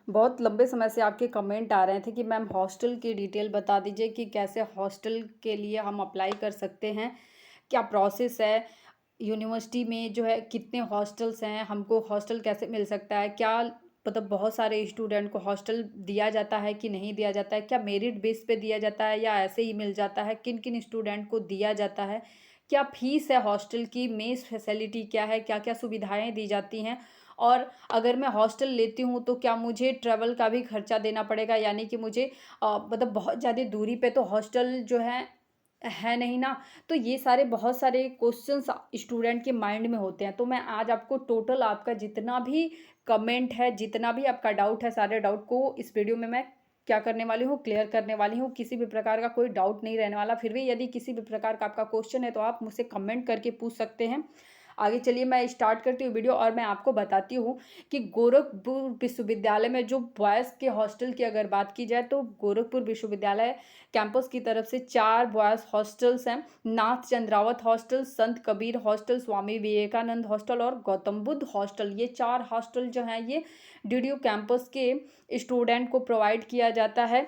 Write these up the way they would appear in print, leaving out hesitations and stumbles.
बहुत लंबे समय से आपके कमेंट आ रहे थे कि मैम हॉस्टल की डिटेल बता दीजिए कि कैसे हॉस्टल के लिए हम अप्लाई कर सकते हैं, क्या प्रोसेस है, यूनिवर्सिटी में जो है कितने हॉस्टल्स हैं, हमको हॉस्टल कैसे मिल सकता है, क्या मतलब बहुत सारे स्टूडेंट को हॉस्टल दिया जाता है कि नहीं दिया जाता है, क्या मेरिट बेस पे दिया जाता है या ऐसे ही मिल जाता है, किन किन स्टूडेंट को दिया जाता है, क्या फीस है हॉस्टल की, मेस फैसिलिटी क्या है, क्या क्या सुविधाएं दी जाती हैं, और अगर मैं हॉस्टल लेती हूँ तो क्या मुझे ट्रैवल का भी खर्चा देना पड़ेगा, यानी कि मुझे मतलब बहुत ज़्यादा दूरी पे तो हॉस्टल जो है नहीं ना। तो ये सारे बहुत सारे क्वेश्चंस स्टूडेंट के माइंड में होते हैं, तो मैं आज आपको टोटल आपका जितना भी कमेंट है, जितना भी आपका डाउट है, सारे डाउट को इस वीडियो में मैं क्या करने वाली हूँ, क्लियर करने वाली हूँ। किसी भी प्रकार का कोई डाउट नहीं रहने वाला। फिर भी यदि किसी भी प्रकार का आपका क्वेश्चन है तो आप मुझसे कमेंट करके पूछ सकते हैं। आगे चलिए मैं स्टार्ट करती हूँ वीडियो, और मैं आपको बताती हूँ कि गोरखपुर विश्वविद्यालय में जो बॉयज़ के हॉस्टल की अगर बात की जाए तो गोरखपुर विश्वविद्यालय कैंपस की तरफ से 4 बॉयज़ हॉस्टल्स हैं। नाथ चंद्रावत हॉस्टल, संत कबीर हॉस्टल, स्वामी विवेकानंद हॉस्टल और गौतम बुद्ध हॉस्टल, ये 4 हॉस्टल जो हैं ये डीडीयू कैंपस के स्टूडेंट को प्रोवाइड किया जाता है।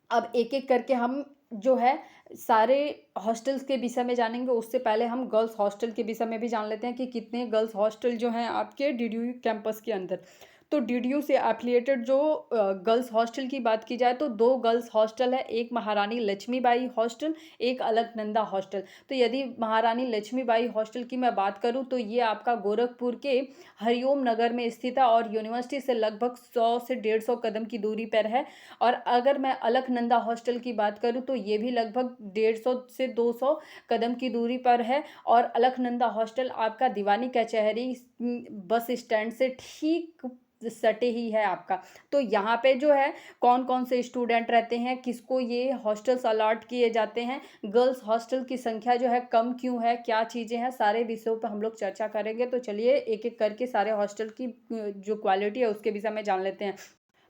अब एक-एक करके हम जो है सारे हॉस्टल्स के विषय में जानेंगे। उससे पहले हम गर्ल्स हॉस्टल के विषय में भी जान लेते हैं कि कितने गर्ल्स हॉस्टल जो हैं आपके डीडीयू कैंपस के अंदर। तो डीडीयू से एफ़िलिएटेड जो गर्ल्स हॉस्टल की बात की जाए तो 2 गर्ल्स हॉस्टल है, एक महारानी लक्ष्मीबाई हॉस्टल, एक अलकनंदा हॉस्टल। तो यदि महारानी लक्ष्मीबाई हॉस्टल की मैं बात करूँ तो ये आपका गोरखपुर के हरिओम नगर में स्थित है और यूनिवर्सिटी से लगभग 100 से 150 कदम की दूरी पर है। और अगर मैं अलकनंदा हॉस्टल की बात करूँ तो ये भी लगभग 150 से 200 कदम की दूरी पर है। और अलकनंदा हॉस्टल आपका दीवानी कचहरी बस स्टैंड से ठीक सटे ही है आपका। तो यहाँ पे जो है कौन कौन से स्टूडेंट रहते हैं, किसको ये हॉस्टल्स अलॉट किए जाते हैं, गर्ल्स हॉस्टल की संख्या जो है कम क्यों है, क्या चीज़ें हैं, सारे विषयों पर हम लोग चर्चा करेंगे। तो चलिए एक एक करके सारे हॉस्टल की जो क्वालिटी है उसके विषय में जान लेते हैं।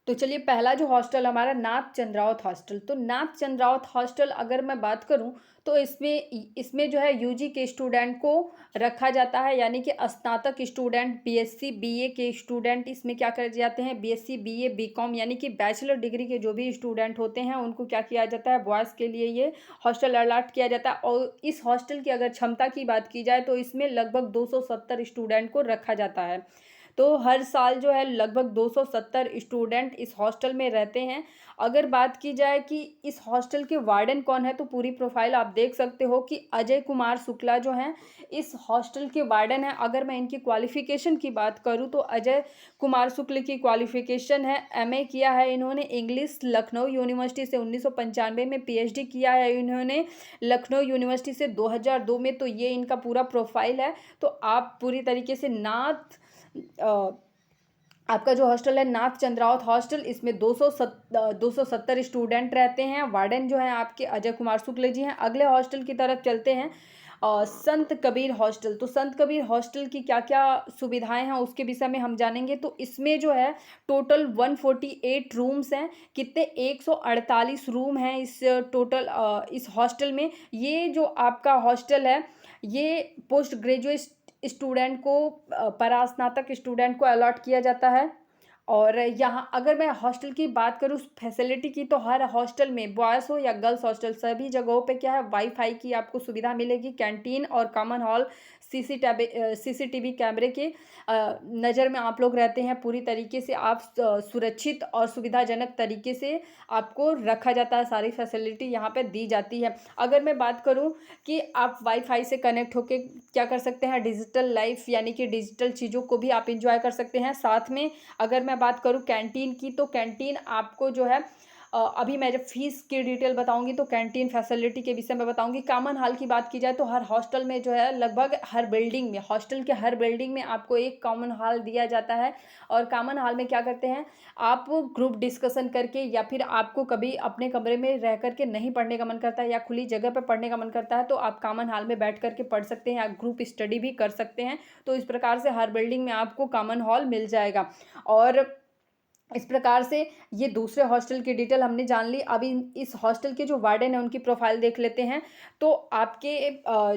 तो चलिए पहला जो हॉस्टल हमारा नाथ चंद्रावत हॉस्टल। तो नाथ चंद्रावत हॉस्टल अगर मैं बात करूं तो इसमें जो है यूजी के स्टूडेंट को रखा जाता है, यानी कि स्नातक स्टूडेंट, बीएससी बीए के स्टूडेंट इसमें क्या कर जाते हैं, बीएससी बीए बीकॉम यानी कि बैचलर डिग्री के जो भी स्टूडेंट होते हैं उनको क्या किया जाता है, बॉयज़ के लिए ये हॉस्टल अलॉट किया जाता है। और इस हॉस्टल की अगर क्षमता की बात की जाए तो इसमें लगभग 270 स्टूडेंट को रखा जाता है। तो हर साल जो है लगभग 270 स्टूडेंट इस हॉस्टल में रहते हैं। अगर बात की जाए कि इस हॉस्टल के वार्डन कौन है तो पूरी प्रोफाइल आप देख सकते हो कि अजय कुमार शुक्ला जो हैं इस हॉस्टल के वार्डन हैं। अगर मैं इनकी क्वालिफ़िकेशन की बात करूँ तो अजय कुमार शुक्ल की क्वालिफ़िकेशन है एमए किया है इन्होंने इंग्लिश लखनऊ यूनिवर्सिटी से, 1995 में पीएचडी किया है इन्होंने लखनऊ यूनिवर्सिटी से 2002 में। तो ये इनका पूरा प्रोफाइल है। तो आप पूरी तरीके से अ, आपका जो हॉस्टल है नाथ चंद्रावत हॉस्टल, इसमें 270 स्टूडेंट रहते हैं। वार्डन जो है आपके अजय कुमार शुक्ल जी हैं। अगले हॉस्टल की तरफ चलते हैं, संत कबीर हॉस्टल। तो संत कबीर हॉस्टल की क्या क्या सुविधाएं हैं उसके विषय में हम जानेंगे। तो इसमें जो है टोटल 148 रूम्स हैं। कितने, 148 रूम हैं इस टोटल इस हॉस्टल में। ये जो आपका हॉस्टल है ये पोस्ट ग्रेजुएट स्टूडेंट को परास्नातक स्टूडेंट को अलॉट किया जाता है। और यहाँ अगर मैं हॉस्टल की बात करूँ फैसिलिटी की तो हर हॉस्टल में बॉयज़ हो या गर्ल्स हॉस्टल सभी जगहों पे क्या है, वाईफाई की आपको सुविधा मिलेगी। कैंटीन और कॉमन हॉल सीसीटीवी कैमरे के नज़र में आप लोग रहते हैं। पूरी तरीके से आप सुरक्षित और सुविधाजनक तरीके से आपको रखा जाता है, सारी फैसिलिटी यहाँ पे दी जाती है। अगर मैं बात करूँ कि आप वाईफाई से कनेक्ट होके क्या कर सकते हैं, डिजिटल लाइफ यानी कि डिजिटल चीज़ों को भी आप इंजॉय कर सकते हैं। साथ में अगर मैं बात करूँ कैंटीन की तो कैंटीन आपको जो है अभी मैं जब फीस की डिटेल बताऊंगी तो कैंटीन फैसिलिटी के विषय में बताऊंगी। कॉमन हॉल की बात की जाए तो हर हॉस्टल में जो है लगभग हर बिल्डिंग में, हॉस्टल के हर बिल्डिंग में आपको एक कॉमन हॉल दिया जाता है। और कॉमन हॉल में क्या करते हैं, आप ग्रुप डिस्कशन करके या फिर आपको कभी अपने कमरे में रह करके नहीं पढ़ने का मन करता है या खुली जगह पर पढ़ने का मन करता है तो आप कॉमन हॉल में बैठ करके पढ़ सकते हैं या ग्रुप स्टडी भी कर सकते हैं। तो इस प्रकार से हर बिल्डिंग में आपको कॉमन हॉल मिल जाएगा। और इस प्रकार से ये दूसरे हॉस्टल की डिटेल हमने जान ली। अभी इस हॉस्टल के जो वार्डन है उनकी प्रोफाइल देख लेते हैं। तो आपके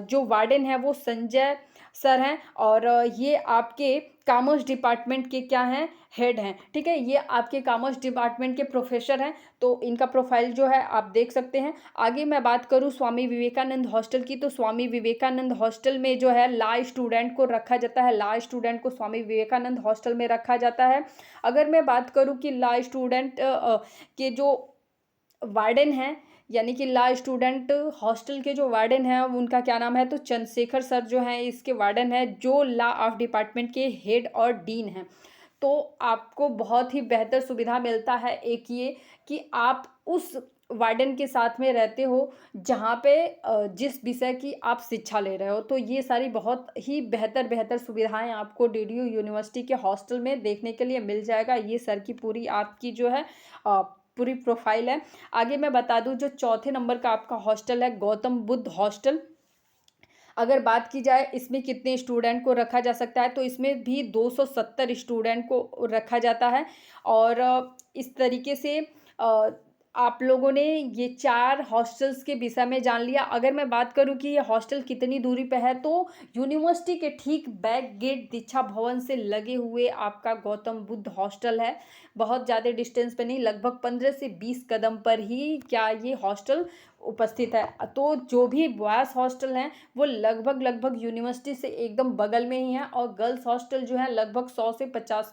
जो वार्डन है वो संजय सर हैं और ये आपके कॉमर्स डिपार्टमेंट के क्या हैं, हेड हैं, ठीक है। ये आपके कॉमर्स डिपार्टमेंट के प्रोफेसर हैं, तो इनका प्रोफाइल जो है आप देख सकते हैं। आगे मैं बात करूँ स्वामी विवेकानंद हॉस्टल की, तो स्वामी विवेकानंद हॉस्टल में जो है ला स्टूडेंट को रखा जाता है, ला स्टूडेंट को स्वामी विवेकानंद हॉस्टल में रखा जाता है। अगर मैं बात करूँ कि ला स्टूडेंट के जो वार्डन हैं, यानी कि ला स्टूडेंट हॉस्टल के जो वार्डन हैं उनका क्या नाम है, तो चंद्रशेखर सर जो हैं इसके वार्डन हैं, जो लॉ ऑफ डिपार्टमेंट के हेड और डीन हैं। तो आपको बहुत ही बेहतर सुविधा मिलता है एक ये कि आप उस वार्डन के साथ में रहते हो जहाँ पे जिस विषय की आप शिक्षा ले रहे हो। तो ये सारी बहुत ही बेहतर बेहतर सुविधाएं आपको डीडीयू यूनिवर्सिटी के हॉस्टल में देखने के लिए मिल जाएगा। ये सर की पूरी आपकी जो है पूरी प्रोफाइल है। आगे मैं बता दूं, जो चौथे नंबर का आपका हॉस्टल है गौतम बुद्ध हॉस्टल। अगर बात की जाए इसमें कितने स्टूडेंट को रखा जा सकता है, तो इसमें भी 270 स्टूडेंट को रखा जाता है। और इस तरीके से आप लोगों ने ये 4 हॉस्टल्स के विषय में जान लिया। अगर मैं बात करूं कि ये हॉस्टल कितनी दूरी पे है, तो यूनिवर्सिटी के ठीक बैक गेट दीक्षा भवन से लगे हुए आपका गौतम बुद्ध हॉस्टल है। बहुत ज़्यादा डिस्टेंस पे नहीं, लगभग 15 से 20 कदम पर ही क्या ये हॉस्टल उपस्थित है। तो जो भी बॉयज़ हॉस्टल हैं वो लगभग यूनिवर्सिटी से एकदम बगल में ही हैं, और गर्ल्स हॉस्टल जो है लगभग 100 से 50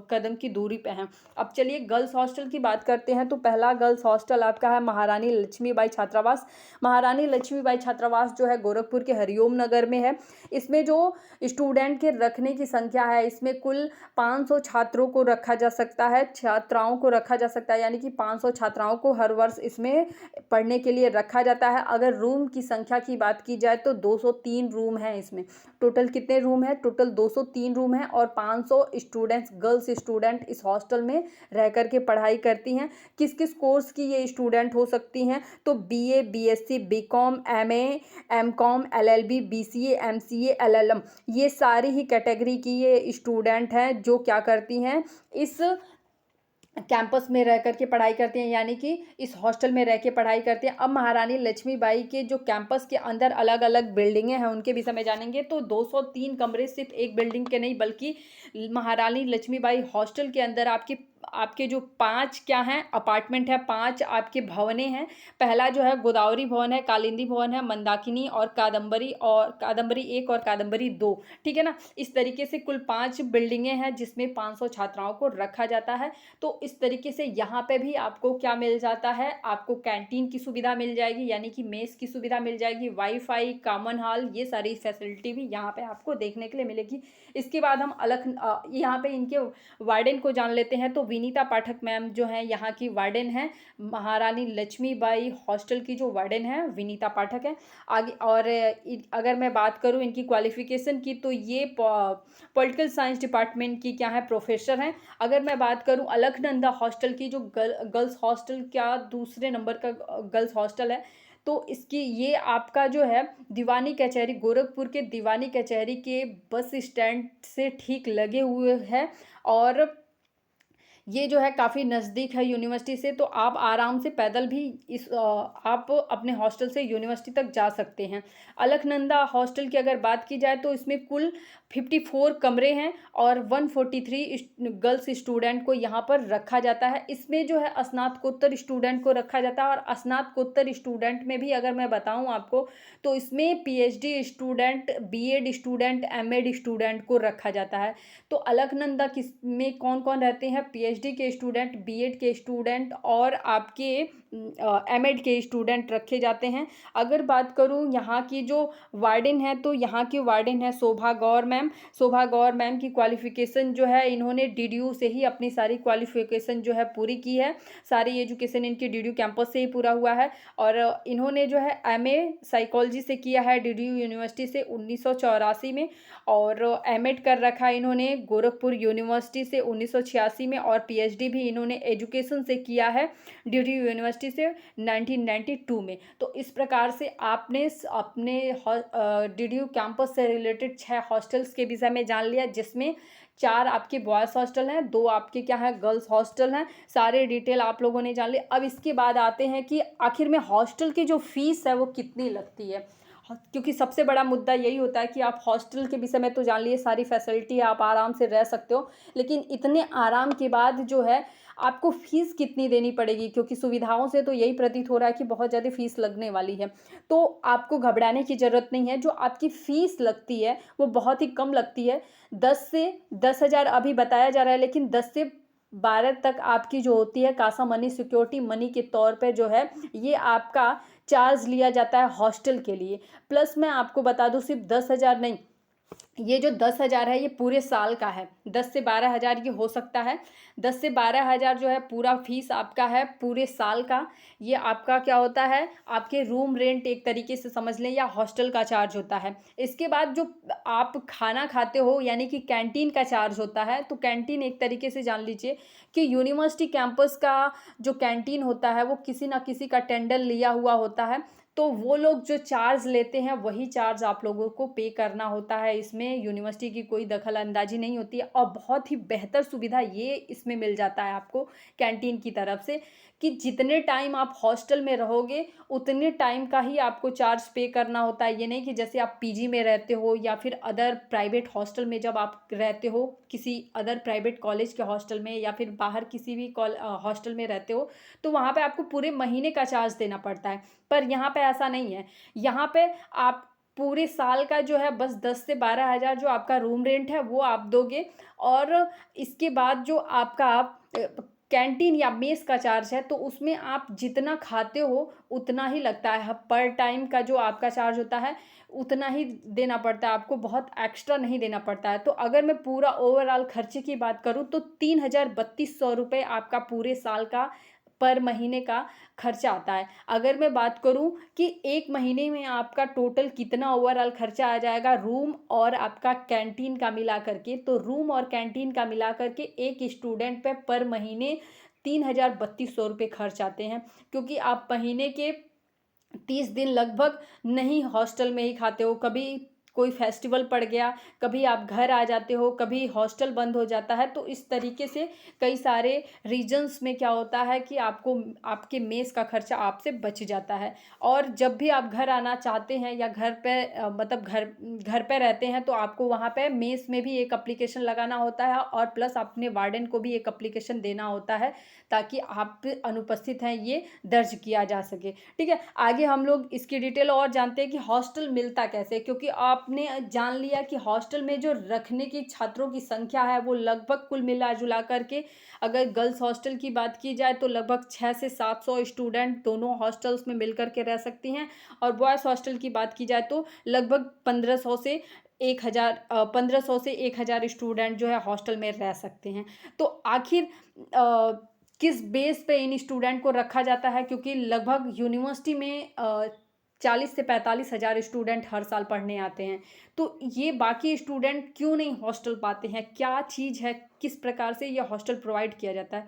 कदम की दूरी पे हैं। अब चलिए गर्ल्स हॉस्टल की बात करते हैं। तो पहला गर्ल्स हॉस्टल आपका है महारानी लक्ष्मीबाई छात्रावास। महारानी लक्ष्मीबाई छात्रावास जो है गोरखपुर के हरिओम नगर में है। इसमें जो स्टूडेंट के रखने की संख्या है, इसमें कुल 500 छात्रों को रखा जा सकता है, छात्राओं को रखा जा सकता है, यानी कि 500 छात्राओं को हर वर्ष इसमें पढ़ने के लिए रखा जाता है। अगर रूम की संख्या की बात की जाए तो 203 रूम हैं इसमें। टोटल कितने रूम हैं? टोटल 203 रूम हैं, और 500 स्टूडेंट्स, गर्ल्स स्टूडेंट इस हॉस्टल में रह कर के पढ़ाई करती हैं। किस किस कोर्स की ये स्टूडेंट हो सकती हैं? तो BA, BSc, BCom, MA, MCom, LLB, BCA, MCA, LLM, ये सारी ही कैटेगरी की ये स्टूडेंट हैं जो क्या करती हैं, इस कैंपस में रह कर के पढ़ाई करते हैं, यानी कि इस हॉस्टल में रह के पढ़ाई करते हैं। अब महारानी लक्ष्मीबाई के जो कैंपस के अंदर अलग अलग बिल्डिंगें हैं उनके विषय में जानेंगे। तो 203 कमरे सिर्फ एक बिल्डिंग के नहीं, बल्कि महारानी लक्ष्मीबाई हॉस्टल के अंदर आपके जो 5 क्या हैं अपार्टमेंट है, 5 आपके भवनें हैं। पहला जो है गोदावरी भवन है, कालिंदी भवन है, मंदाकिनी और कादम्बरी 1 और कादम्बरी 2, ठीक है ना। इस तरीके से कुल 5 बिल्डिंगें हैं जिसमें 500 छात्राओं को रखा जाता है। तो इस तरीके से यहाँ पे भी आपको क्या मिल जाता है, आपको कैंटीन की सुविधा मिल जाएगी, यानी कि मेस की सुविधा मिल जाएगी, वाईफाई, कॉमन हॉल, ये सारी फैसिलिटी भी यहाँ पे आपको देखने के लिए मिलेगी। इसके बाद हम यहाँ पे इनके वार्डन को जान लेते हैं। तो विनीता पाठक मैम जो है यहाँ की वार्डन है, महारानी लक्ष्मीबाई हॉस्टल की जो वार्डन है विनीता पाठक है। आगे और अगर मैं बात करूँ इनकी क्वालिफिकेशन की, तो ये पॉलिटिकल साइंस डिपार्टमेंट की क्या है, प्रोफेसर हैं। अगर मैं बात करूं अलकनंदा हॉस्टल की, जो गर्ल्स हॉस्टल क्या दूसरे नंबर का गर्ल्स हॉस्टल है, तो इसकी ये आपका जो है दीवानी कचहरी, गोरखपुर के दीवानी कचहरी के बस स्टैंड से ठीक लगे हुए है, और ये जो है काफ़ी नज़दीक है यूनिवर्सिटी से। तो आप आराम से पैदल भी आप अपने हॉस्टल से यूनिवर्सिटी तक जा सकते हैं। अलकनंदा हॉस्टल की अगर बात की जाए तो इसमें कुल 54 कमरे हैं, और 143 गर्ल्स स्टूडेंट को यहाँ पर रखा जाता है। इसमें जो है स्नातकोत्तर स्टूडेंट को रखा जाता है, और स्नातकोत्तर स्टूडेंट में भी अगर मैं बताऊँ आपको, तो इसमें PhD student, BEd student, MEd student को रखा जाता है। तो अलकनंदा किस में कौन कौन रहते हैं? पीएचडी के स्टूडेंट, बीएड के स्टूडेंट और आपके एमएड के स्टूडेंट रखे जाते हैं। अगर बात करूं यहाँ की जो वार्डन है, तो यहाँ की वार्डन है शोभा गौर मैम। शोभा गौर मैम की क्वालिफिकेशन जो है, इन्होंने डीडीयू से ही अपनी सारी क्वालिफिकेशन जो है पूरी की है। सारी एजुकेशन इनकी डीडीयू कैंपस से ही पूरा हुआ है, और इन्होंने जो है एमए साइकोलॉजी से किया है डीडीयू यूनिवर्सिटी से 1984 में, और एमएड कर रखा है इन्होंने गोरखपुर यूनिवर्सिटी से 1986 में, और पीएचडी भी इन्होंने एजुकेशन से किया है डीडीयू यूनिवर्सिटी से 1992 में। तो इस प्रकार से आपने अपने डीडीयू कैंपस से रिलेटेड 6 हॉस्टल्स के विषय में जान लिया, जिसमें 4 आपके बॉयज़ हॉस्टल हैं, 2 आपके क्या है गर्ल्स हॉस्टल हैं। सारे डिटेल आप लोगों ने जान ली। अब इसके बाद आते हैं कि आखिर में हॉस्टल की जो फीस है वो कितनी लगती है। क्योंकि सबसे बड़ा मुद्दा यही होता है कि आप हॉस्टल के विषय में तो जान लिए, सारी फैसिलिटी आप आराम से रह सकते हो, लेकिन इतने आराम के बाद जो है आपको फ़ीस कितनी देनी पड़ेगी, क्योंकि सुविधाओं से तो यही प्रतीत हो रहा है कि बहुत ज़्यादा फ़ीस लगने वाली है। तो आपको घबराने की ज़रूरत नहीं है, जो आपकी फ़ीस लगती है वो बहुत ही कम लगती है। 10 से 10,000 अभी बताया जा रहा है, लेकिन 10 से 12 तक आपकी जो होती है कासा मनी, सिक्योरिटी मनी के तौर पे जो है, ये आपका चार्ज लिया जाता है हॉस्टल के लिए। प्लस मैं आपको बता दूँ, सिर्फ़ 10,000 नहीं, ये जो 10,000 है ये पूरे साल का है। 10 से 12,000 ये हो सकता है। 10 से 12,000 जो है पूरा फ़ीस आपका है पूरे साल का। ये आपका क्या होता है, आपके रूम रेंट एक तरीके से समझ लें, या हॉस्टल का चार्ज होता है। इसके बाद जो आप खाना खाते हो यानी कि कैंटीन का चार्ज होता है, तो कैंटीन एक तरीके से जान लीजिए कि यूनिवर्सिटी कैंपस का जो कैंटीन होता है वो किसी न किसी का टेंडर लिया हुआ होता है। तो वो लोग जो चार्ज लेते हैं वही चार्ज आप लोगों को पे करना होता है। इसमें यूनिवर्सिटी की कोई दखल-अंदाज़ी नहीं होती है, और बहुत ही बेहतर सुविधा ये इसमें मिल जाता है आपको कैंटीन की तरफ से, कि जितने टाइम आप हॉस्टल में रहोगे उतने टाइम का ही आपको चार्ज पे करना होता है। ये नहीं कि जैसे आप पीजी में रहते हो या फिर अदर प्राइवेट हॉस्टल में जब आप रहते हो, किसी अदर प्राइवेट कॉलेज के हॉस्टल में या फिर बाहर किसी भी हॉस्टल में रहते हो, तो वहाँ पे आपको पूरे महीने का चार्ज देना पड़ता है। पर यहाँ पे ऐसा नहीं है। यहाँ पे आप पूरे साल का जो है बस 10 से 12,000 जो आपका रूम रेंट है वो आप दोगे, और इसके बाद जो आपका कैंटीन या मेस का चार्ज है, तो उसमें आप जितना खाते हो उतना ही लगता है। पर टाइम का जो आपका चार्ज होता है उतना ही देना पड़ता है आपको, बहुत एक्स्ट्रा नहीं देना पड़ता है। तो अगर मैं पूरा ओवरऑल खर्चे की बात करूँ तो 3,3200 रुपये आपका पूरे साल का पर महीने का खर्चा आता है। अगर मैं बात करूँ कि 1 महीने में आपका टोटल कितना ओवरऑल खर्चा आ जाएगा रूम और आपका कैंटीन का मिला कर के, तो रूम और कैंटीन का मिला कर के एक स्टूडेंट पे पर महीने 3,3200 रुपये खर्च आते हैं। क्योंकि आप महीने के 30 दिन लगभग नहीं हॉस्टल में ही खाते हो, कभी कोई फेस्टिवल पड़ गया, कभी आप घर आ जाते हो, कभी हॉस्टल बंद हो जाता है, तो इस तरीके से कई सारे रीजन्स में क्या होता है कि आपको आपके मेस का खर्चा आपसे बच जाता है। और जब भी आप घर आना चाहते हैं या घर पे मतलब घर घर पे रहते हैं, तो आपको वहाँ पे मेस में भी एक एप्लीकेशन लगाना होता है, और प्लस अपने वार्डन को भी एक एप्लीकेशन देना होता है, ताकि आप अनुपस्थित हैं ये दर्ज किया जा सके। ठीक है, आगे हम लोग इसकी डिटेल और जानते हैं कि हॉस्टल मिलता कैसे, क्योंकि आपने जान लिया कि हॉस्टल में जो रखने की छात्रों की संख्या है वो लगभग कुल मिला जुला करके, अगर गर्ल्स हॉस्टल की बात की जाए तो लगभग 6 से 700 स्टूडेंट दोनों हॉस्टल्स में मिल करके रह सकती हैं, और बॉयज़ हॉस्टल की बात की जाए तो लगभग 1500 से 1000 स्टूडेंट जो है हॉस्टल में रह सकते हैं। तो आखिर किस बेस पे इन स्टूडेंट को रखा जाता है, क्योंकि लगभग यूनिवर्सिटी में 40 से 45,000 स्टूडेंट हर साल पढ़ने आते हैं। तो ये बाकी स्टूडेंट क्यों नहीं हॉस्टल पाते हैं, क्या चीज़ है, किस प्रकार से ये हॉस्टल प्रोवाइड किया जाता है?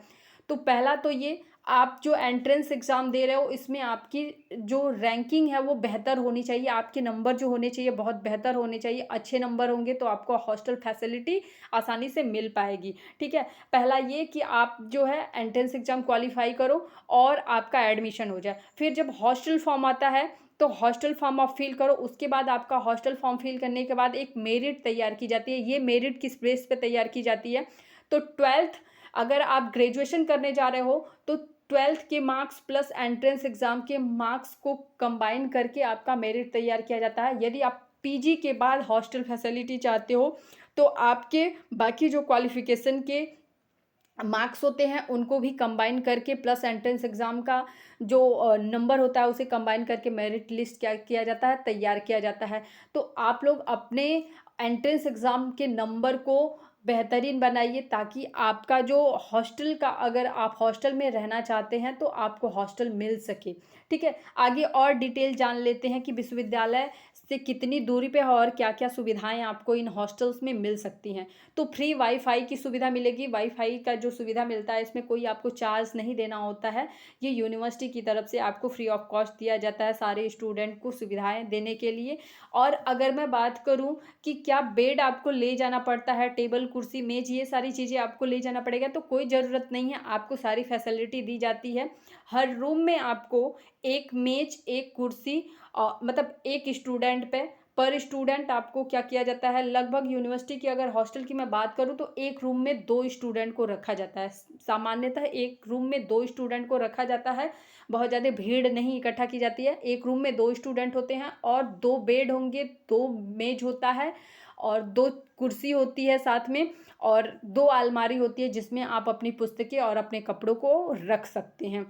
तो पहला तो ये, आप जो एंट्रेंस एग्ज़ाम दे रहे हो इसमें आपकी जो रैंकिंग है वो बेहतर होनी चाहिए, आपके नंबर जो होने चाहिए बहुत बेहतर होने चाहिए। अच्छे नंबर होंगे तो आपको हॉस्टल फैसिलिटी आसानी से मिल पाएगी। ठीक है, पहला ये कि आप जो है एंट्रेंस एग्ज़ाम क्वालिफ़ाई करो और आपका एडमिशन हो जाए। फिर जब हॉस्टल फॉर्म आता है तो हॉस्टल फॉर्म आप फिल करो, उसके बाद आपका हॉस्टल फॉर्म फिल करने के बाद एक मेरिट तैयार की जाती है। ये मेरिट किस बेस पे तैयार की जाती है, तो 12th, अगर आप ग्रेजुएशन करने जा रहे हो तो 12th के मार्क्स प्लस एंट्रेंस एग्ज़ाम के मार्क्स को कंबाइन करके आपका मेरिट तैयार किया जाता है। यदि आप पीजी के बाद हॉस्टल फैसिलिटी चाहते हो तो आपके बाकी जो क्वालिफ़िकेशन के मार्क्स होते हैं उनको भी कंबाइन करके प्लस एंट्रेंस एग्ज़ाम का जो नंबर होता है उसे कंबाइन करके मेरिट लिस्ट क्या किया जाता है, तैयार किया जाता है। तो आप लोग अपने एंट्रेंस एग्ज़ाम के नंबर को बेहतरीन बनाइए, ताकि आपका जो हॉस्टल का, अगर आप हॉस्टल में रहना चाहते हैं तो आपको हॉस्टल मिल सके। ठीक है, आगे और डिटेल जान लेते हैं कि विश्वविद्यालय से कितनी दूरी पे है और क्या-क्या सुविधाएँ आपको इन हॉस्टल्स में मिल सकती हैं। तो फ्री वाईफ़ाई की सुविधा मिलेगी। वाईफ़ाई का जो सुविधा मिलता है इसमें कोई आपको चार्ज नहीं देना होता है। ये यूनिवर्सिटी की तरफ से आपको फ्री ऑफ कॉस्ट दिया जाता है सारे स्टूडेंट को सुविधाएँ देने के लिए। और अगर मैं बात करूँ कि क्या बेड आपको ले जाना पड़ता है, टेबल कुर्सी, मेज, ये सारी चीज़ें आपको ले जाना पड़ेगा, तो कोई ज़रूरत नहीं है, आपको सारी फैसिलिटी दी जाती है। हर रूम में आपको एक मेज, एक कुर्सी मतलब एक स्टूडेंट पे पर स्टूडेंट आपको क्या किया जाता है, लगभग यूनिवर्सिटी की अगर हॉस्टल की मैं बात करूँ तो एक रूम में 2 स्टूडेंट को रखा जाता है। सामान्यतः एक रूम में 2 स्टूडेंट को रखा जाता है, बहुत ज़्यादा भीड़ नहीं इकट्ठा की जाती है। एक रूम में 2 स्टूडेंट होते हैं और 2 बेड होंगे, 2 मेज होता है और 2 कुर्सी होती है साथ में, और 2 अलमारी होती है जिसमें आप अपनी पुस्तकें और अपने कपड़ों को रख सकते हैं।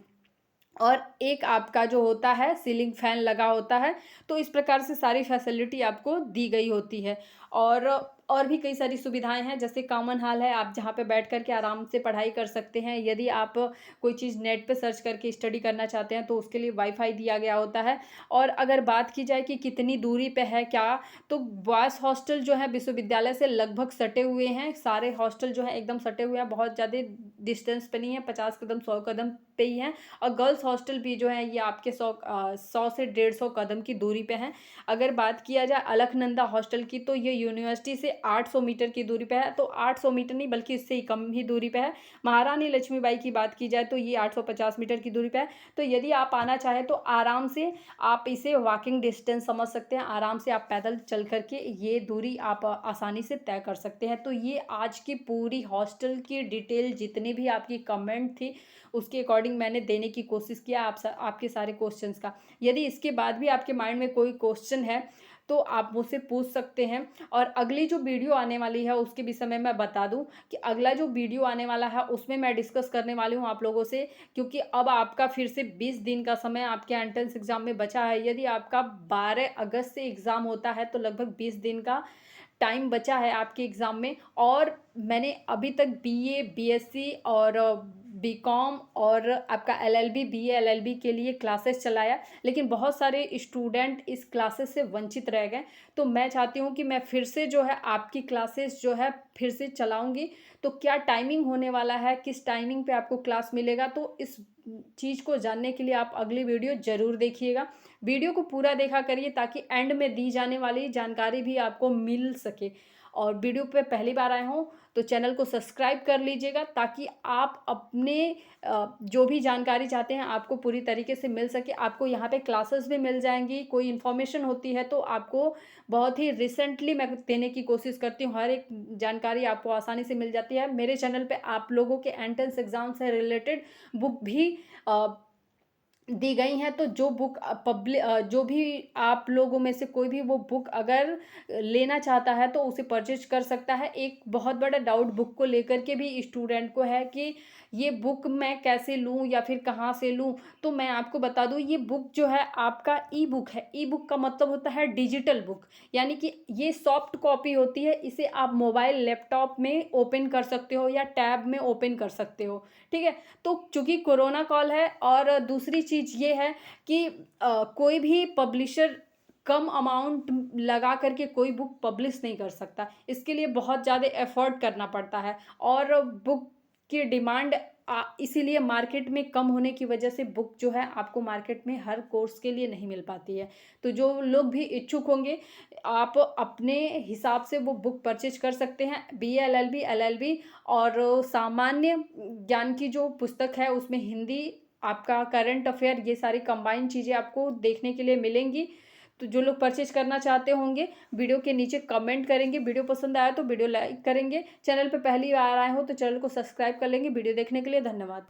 और एक आपका जो होता है सीलिंग फैन लगा होता है। तो इस प्रकार से सारी फैसिलिटी आपको दी गई होती है। और और भी कई सारी सुविधाएं हैं, जैसे कॉमन हॉल है, आप जहाँ पे बैठ कर के आराम से पढ़ाई कर सकते हैं। यदि आप कोई चीज़ नेट पे सर्च करके स्टडी करना चाहते हैं तो उसके लिए वाईफाई दिया गया होता है। और अगर बात की जाए कि कितनी दूरी पे है क्या, तो बॉयज़ हॉस्टल जो है विश्वविद्यालय से लगभग सटे हुए हैं। सारे हॉस्टल जो है एकदम सटे हुए हैं, बहुत ज़्यादा डिस्टेंस पे नहीं है, 50 कदम 100 कदम पे ही है। और गर्ल्स हॉस्टल भी जो है ये आपके 100 से 150 कदम की दूरी पे है। अगर बात किया जाए अलकनंदा हॉस्टल की, तो ये यूनिवर्सिटी से 800 मीटर की दूरी पे है, तो 800 मीटर नहीं बल्कि इससे ही कम ही दूरी पे है। महारानी लक्ष्मीबाई की बात की जाए तो ये 850 मीटर की दूरी पे है। तो यदि आप आना चाहें तो आराम से आप इसे वॉकिंग डिस्टेंस समझ सकते हैं, आराम से आप पैदल चल करके ये दूरी आप आसानी से तय कर सकते हैं। तो ये आज की पूरी हॉस्टल की डिटेल, जितनी भी आपकी कमेंट थी उसके अकॉर्डिंग मैंने देने की कोशिश किया आपके सारे क्वेश्चंस का। यदि इसके बाद भी आपके माइंड में कोई क्वेश्चन है तो आप मुझसे पूछ सकते हैं। और अगली जो वीडियो आने वाली है उसके विषय में मैं बता दूं कि अगला जो वीडियो आने वाला है उसमें मैं डिस्कस करने वाली हूं आप लोगों से, क्योंकि अब आपका फिर से 20 दिन का समय आपके एंट्रेंस एग्जाम में बचा है। यदि आपका 12 अगस्त से एग्ज़ाम होता है तो लगभग 20 दिन का टाइम बचा है आपके एग्ज़ाम में। और मैंने अभी तक बीए, बीएससी और बीकॉम और आपका एलएलबी, बीए एलएलबी के लिए क्लासेस चलाया, लेकिन बहुत सारे स्टूडेंट इस क्लासेस से वंचित रह गए। तो मैं चाहती हूँ कि मैं फिर से जो है आपकी क्लासेस जो है फिर से चलाऊँगी। तो क्या टाइमिंग होने वाला है, किस टाइमिंग पे आपको क्लास मिलेगा, तो इस चीज़ को जानने के लिए आप अगली वीडियो ज़रूर देखिएगा। वीडियो को पूरा देखा करिए ताकि एंड में दी जाने वाली जानकारी भी आपको मिल सके। और वीडियो पे पहली बार आए हों तो चैनल को सब्सक्राइब कर लीजिएगा ताकि आप अपने जो भी जानकारी चाहते हैं आपको पूरी तरीके से मिल सके। आपको यहाँ पे क्लासेस भी मिल जाएंगी, कोई इन्फॉर्मेशन होती है तो आपको बहुत ही रिसेंटली मैं देने की कोशिश करती हूँ। हर एक जानकारी आपको आसानी से मिल जाती है। मेरे चैनल पे आप लोगों के एंट्रेंस एग्जाम से रिलेटेड बुक भी दी गई हैं। तो जो बुक जो भी आप लोगों में से कोई भी वो बुक अगर लेना चाहता है तो उसे परचेज कर सकता है। एक बहुत बड़ा डाउट बुक को लेकर के भी स्टूडेंट को है कि ये बुक मैं कैसे लूँ या फिर कहाँ से लूँ। तो मैं आपको बता दूँ, ये बुक जो है आपका ई बुक है। ई बुक का मतलब होता है डिजिटल बुक, यानी कि ये सॉफ्ट कॉपी होती है। इसे आप मोबाइल, लैपटॉप में ओपन कर सकते हो या टैब में ओपन कर सकते हो, ठीक है। तो चूंकि कोरोना कॉल है, और दूसरी चीज़ ये है कि कोई भी पब्लिशर कम अमाउंट लगा करके कोई बुक पब्लिश नहीं कर सकता। इसके लिए बहुत ज़्यादा एफर्ट करना पड़ता है, और बुक की डिमांड इसीलिए मार्केट में कम होने की वजह से बुक जो है आपको मार्केट में हर कोर्स के लिए नहीं मिल पाती है। तो जो लोग भी इच्छुक होंगे आप अपने हिसाब से वो बुक परचेज कर सकते हैं। बीए, एलएलबी, एलएलबी और सामान्य ज्ञान की जो पुस्तक है उसमें हिंदी, आपका करंट अफेयर, ये सारी कंबाइंड चीज़ें आपको देखने के लिए मिलेंगी। तो जो लोग परचेज करना चाहते होंगे वीडियो के नीचे कमेंट करेंगे, वीडियो पसंद आया तो वीडियो लाइक करेंगे, चैनल पे पहली बार आए हो तो चैनल को सब्सक्राइब कर लेंगे। वीडियो देखने के लिए धन्यवाद।